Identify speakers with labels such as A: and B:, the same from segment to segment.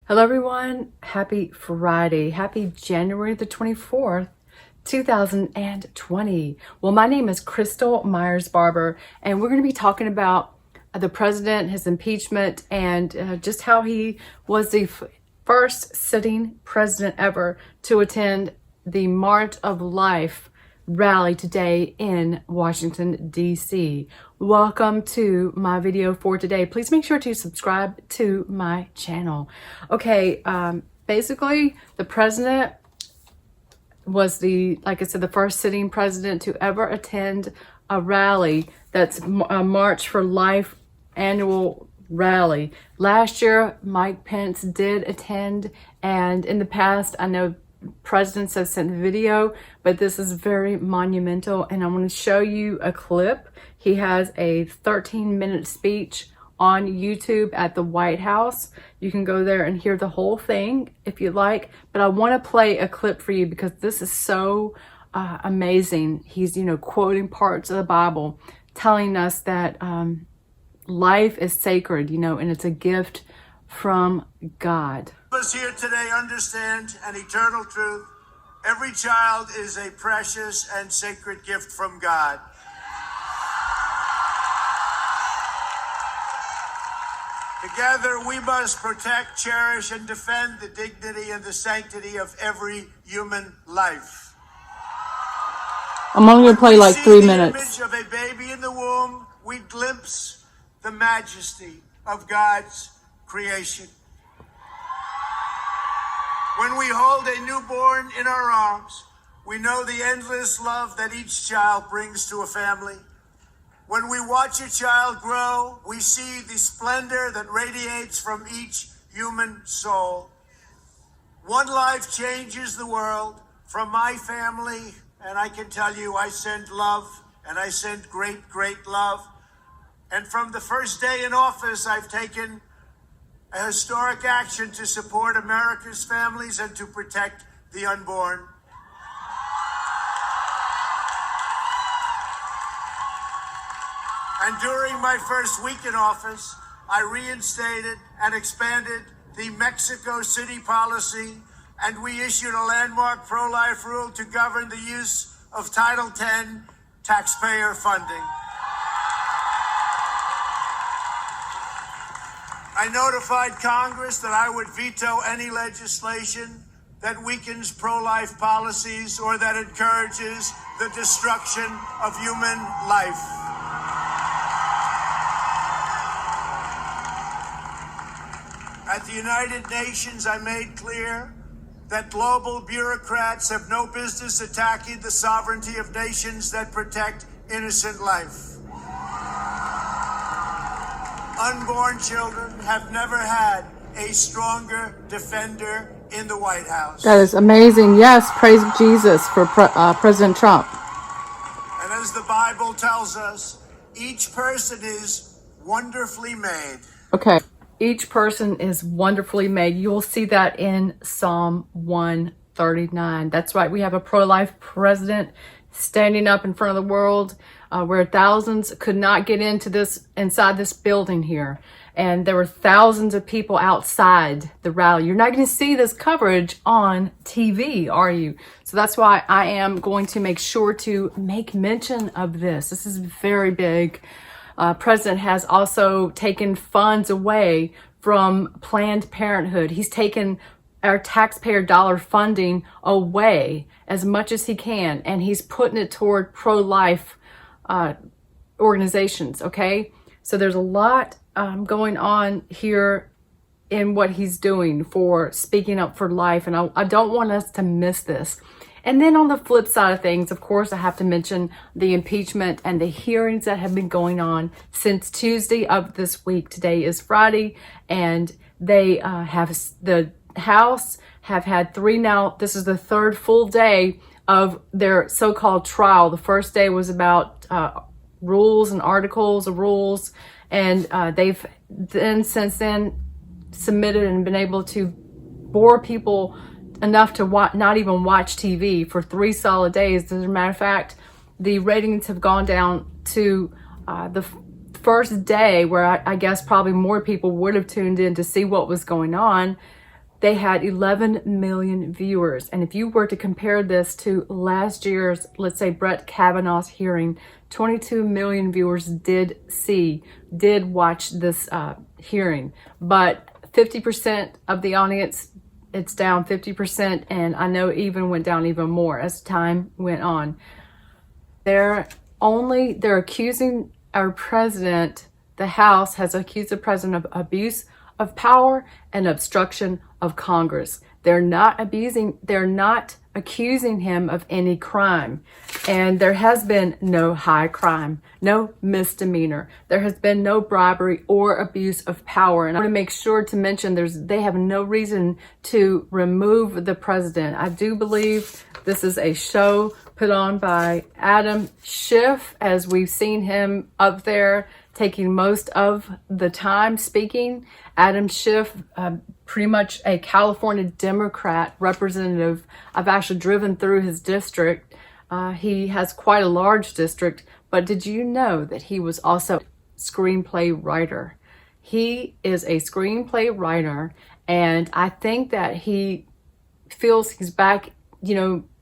A: Hello everyone, happy Friday, happy January the 24th, 2020. Well, my name is Crystal Myers-Barber, and we're going to be talking about the president, his impeachment, and just how he was the first sitting president ever to attend the March of Life rally today in Washington, D.C. Welcome to my video for today. Please make sure to subscribe to my channel. Okay, basically, the president was like I said, the first sitting president to ever attend a rally that's a March for Life annual rally. Last year, Mike Pence did attend, and in the past, I know presidents have sent video, but this is very monumental, and I'm going to show you a clip. He has a 13-minute speech on YouTube at the White House. You can go there and hear the whole thing if you like, but I want to play a clip for you because this is so amazing. He's, quoting parts of the Bible, telling us that life is sacred, and it's a gift from God.
B: Us here today understand an eternal truth. Every child is a precious and sacred gift from God. Together, we must protect, cherish, and defend the dignity and the sanctity of every human life.
A: I'm only going to play like 3 minutes.
B: When we see the image of a baby in the womb, we glimpse the majesty of God's creation. When we hold a newborn in our arms, we know the endless love that each child brings to a family. When we watch a child grow, we see the splendor that radiates from each human soul. One life changes the world. From my family, and I can tell you, I send love, and I send great, great love. And from the first day in office, I've taken a historic action to support America's families and to protect the unborn. And during my first week in office, I reinstated and expanded the Mexico City policy, and we issued a landmark pro-life rule to govern the use of Title X taxpayer funding. I notified Congress that I would veto any legislation that weakens pro-life policies or that encourages the destruction of human life. At the United Nations, I made clear that global bureaucrats have no business attacking the sovereignty of nations that protect innocent life. Unborn children have never had a stronger defender in the White House.
A: That is amazing. Yes, praise Jesus for President Trump.
B: And as the Bible tells us, each person is wonderfully made.
A: Okay, each person is wonderfully made. You'll see that in Psalm 139. That's right, we have a pro-life president standing up in front of the world, where thousands could not get inside this building here. And there were thousands of people outside the rally. You're not going to see this coverage on TV, are you? So that's why I am going to make sure to make mention of this. This is very big. President has also taken funds away from Planned Parenthood. He's taken our taxpayer dollar funding away as much as he can, and he's putting it toward pro-life organizations, okay? So there's a lot going on here in what he's doing for speaking up for life, and I don't want us to miss this. And then on the flip side of things, of course, I have to mention the impeachment and the hearings that have been going on since Tuesday of this week. Today is Friday, and they the House have had three now. This is the third full day of their so-called trial. The first day was about rules and articles of rules, and they've then since then submitted and been able to bore people enough to not even watch TV for 3 solid days. As a matter of fact, the ratings have gone down to the first day where I guess probably more people would have tuned in to see what was going on. they had 11 million viewers. And if you were to compare this to last year's, let's say, Brett Kavanaugh's hearing, 22 million viewers did watch this hearing. But 50% of the audience, it's down 50%. And I know even went down even more as time went on. They're accusing our president, the House has accused the president of abuse of power and obstruction of Congress. They're not accusing him of any crime. And there has been no high crime, no misdemeanor. There has been no bribery or abuse of power. And I want to make sure to mention they have no reason to remove the president. I do believe this is a show put on by Adam Schiff, as we've seen him up there taking most of the time speaking. Adam Schiff, pretty much a California Democrat representative. I've actually driven through his district. He has quite a large district, but did you know that he was also a screenplay writer? He is a screenplay writer, and I think that he feels he's back,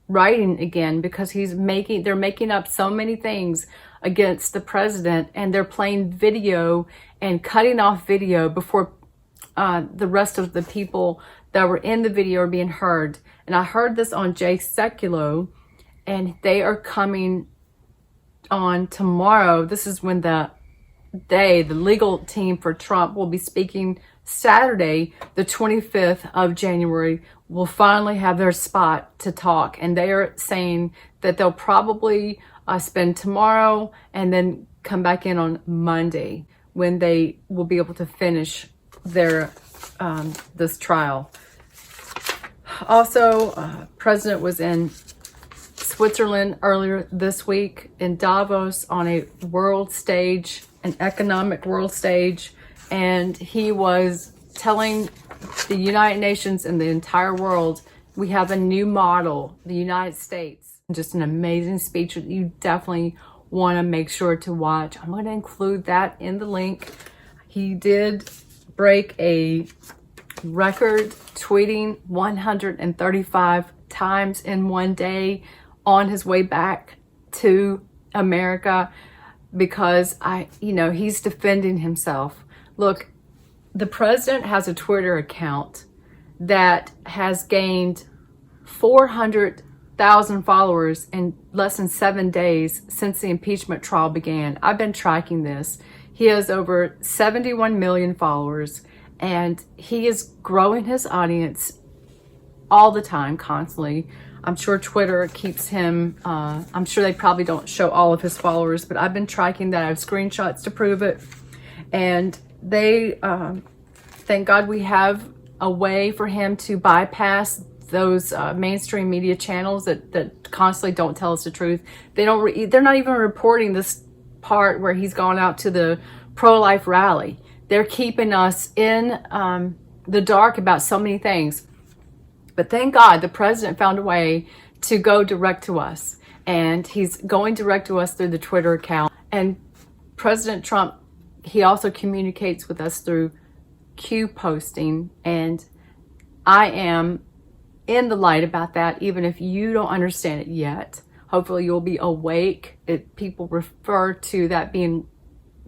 A: writing again, because they're making up so many things against the president, and they're playing video and cutting off video before the rest of the people that were in the video are being heard. And I heard this on Jay Seculow, and they are coming on tomorrow. This is when the legal team for Trump will be speaking. Saturday, the 25th of January, will finally have their spot to talk. And they are saying that they'll probably spend tomorrow and then come back in on Monday, when they will be able to finish their this trial. Also, President was in Switzerland earlier this week in Davos on a world stage, an economic world stage, and he was telling the United Nations and the entire world, we have a new model, the United States. Just an amazing speech that you definitely want to make sure to watch. I'm going to include that in the link. He did break a record, tweeting 135 times in one day on his way back to America, because he's defending himself. Look, the president has a Twitter account that has gained 400,000 followers in less than 7 days since the impeachment trial began. I've been tracking this. He has over 71 million followers, and he is growing his audience all the time, constantly. I'm sure Twitter keeps him, I'm sure they probably don't show all of his followers, but I've been tracking that. I have screenshots to prove it. And they, thank God we have a way for him to bypass those mainstream media channels that constantly don't tell us the truth. They're not even reporting this part where he's gone out to the pro-life rally. They're keeping us in the dark about so many things. But thank God the president found a way to go direct to us. And he's going direct to us through the Twitter account. And President Trump, he also communicates with us through Q posting. And I am in the light about that, even if you don't understand it yet. Hopefully you'll be awake. People refer to that being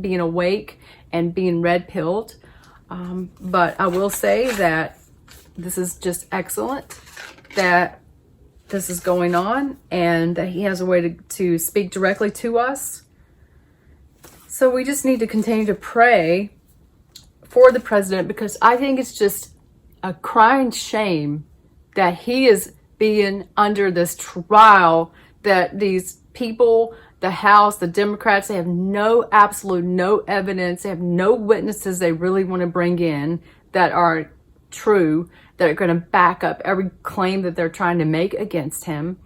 A: awake and being red-pilled. But I will say that this is just excellent that this is going on, and that he has a way to speak directly to us. So we just need to continue to pray for the president, because I think it's just a crying shame that he is being under this trial, that these people, the House, the Democrats, they have no evidence. They have no witnesses they really want to bring in that are true, that are going to back up every claim that they're trying to make against him.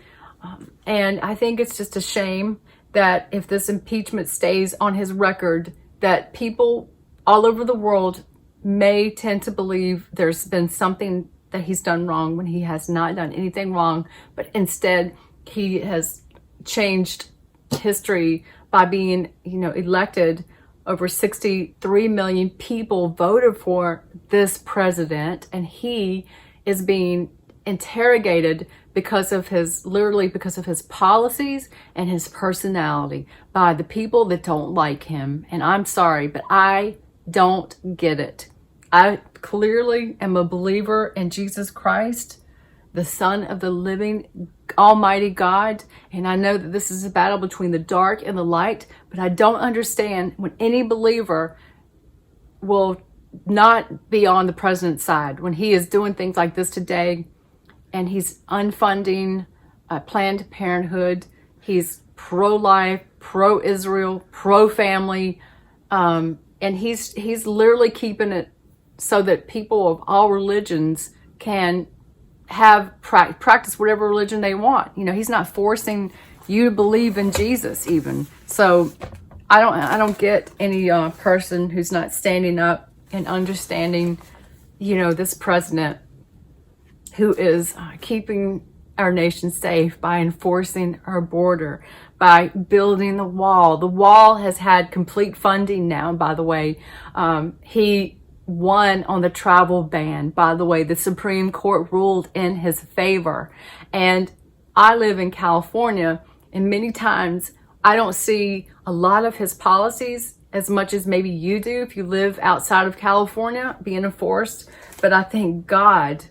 A: And I think it's just a shame that if this impeachment stays on his record, that people all over the world may tend to believe there's been something that he's done wrong, when he has not done anything wrong, but instead he has changed history by being, elected. Over 63 million people voted for this president, and he is being interrogated because of literally because of his policies and his personality by the people that don't like him. And I'm sorry, but I don't get it. I clearly am a believer in Jesus Christ, the Son of the living Almighty God. And I know that this is a battle between the dark and the light, but I don't understand when any believer will not be on the president's side when he is doing things like this today, and he's unfunding Planned Parenthood. He's pro-life, pro-Israel, pro-family, and he's literally keeping it so that people of all religions can have practice whatever religion they want. You know, he's not forcing you to believe in Jesus even. So I don't get any person who's not standing up and understanding, you know, this president who is keeping our nation safe by enforcing our border, by building the wall. The wall has had complete funding now, by the way. He won on the travel ban, by the way. The Supreme Court ruled in his favor. And I live in California, and many times I don't see a lot of his policies as much as maybe you do if you live outside of California being enforced. But I thank God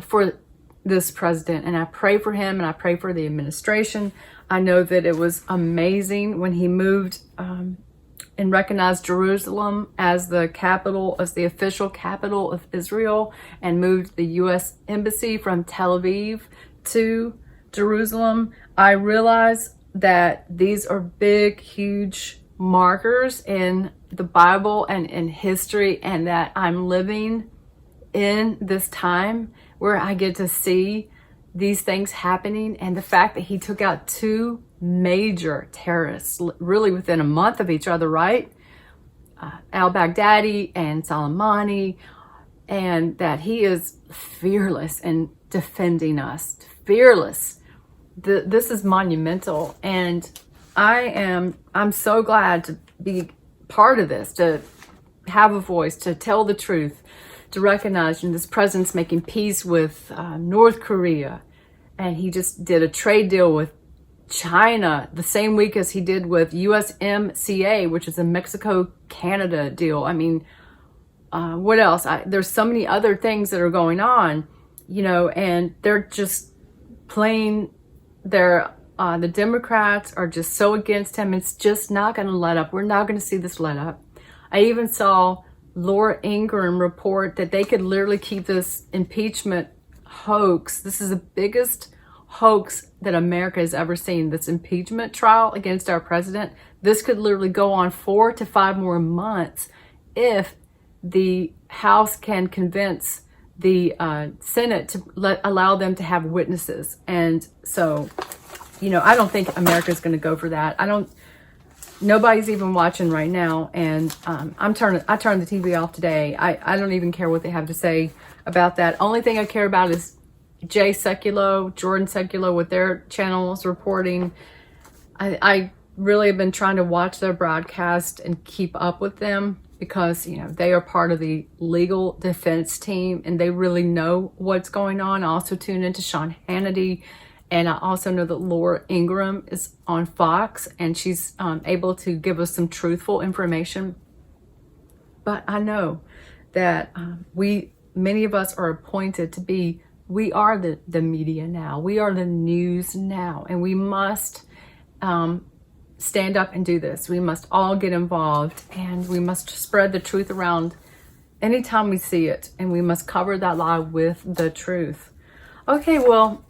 A: for this president, and I pray for him, and I pray for the administration. I know that it was amazing when he moved and recognized Jerusalem as the capital, as the official capital of Israel, and moved the U.S. Embassy from Tel Aviv to Jerusalem. I realize that these are big, huge markers in the Bible and in history, and that I'm living in this time where I get to see these things happening. And the fact that he took out two major terrorists really within a month of each other, right? Al-Baghdadi and Soleimani, and that he is fearless in defending us, fearless. This is monumental, and I'm so glad to be part of this, to have a voice, to tell the truth, to recognize this president's making peace with North Korea, and he just did a trade deal with China the same week as he did with USMCA, which is a Mexico-Canada deal. I mean, what else? There's so many other things that are going on, you know, and they're just playing the Democrats are just so against him. It's just not going to let up. We're not going to see this let up. I even saw Laura Ingraham report that they could literally keep this impeachment hoax. This is the biggest hoax that America has ever seen. This impeachment trial against our president. This could literally go on 4 to 5 more months if the House can convince the Senate to allow them to have witnesses. And so, you know, I don't think America's going to go for that. Nobody's even watching right now, and I turned the TV off today. I don't even care what they have to say about that. Only thing I care about is Jay Seculow, Jordan Seculow with their channels reporting. I really have been trying to watch their broadcast and keep up with them because, you know, they are part of the legal defense team and they really know what's going on. I also tune into Sean Hannity. And I also know that Laura Ingraham is on Fox, and she's able to give us some truthful information. But I know that many of us are appointed to be, we are the media now. We are the news now. And we must stand up and do this. We must all get involved, and we must spread the truth around anytime we see it. And we must cover that lie with the truth. Okay, well,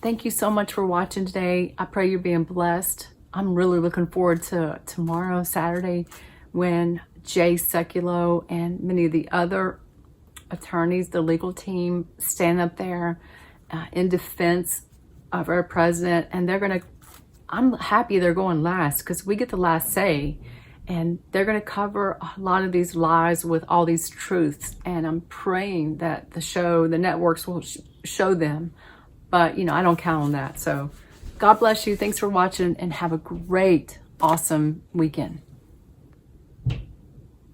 A: thank you so much for watching today. I pray you're being blessed. I'm really looking forward to tomorrow, Saturday, when Jay Seculow and many of the other attorneys, the legal team, stand up there in defense of our president. And I'm happy they're going last because we get the last say. And they're going to cover a lot of these lies with all these truths. And I'm praying that the networks will show them. But, you know, I don't count on that. So God bless you. Thanks for watching, and have a great, awesome weekend.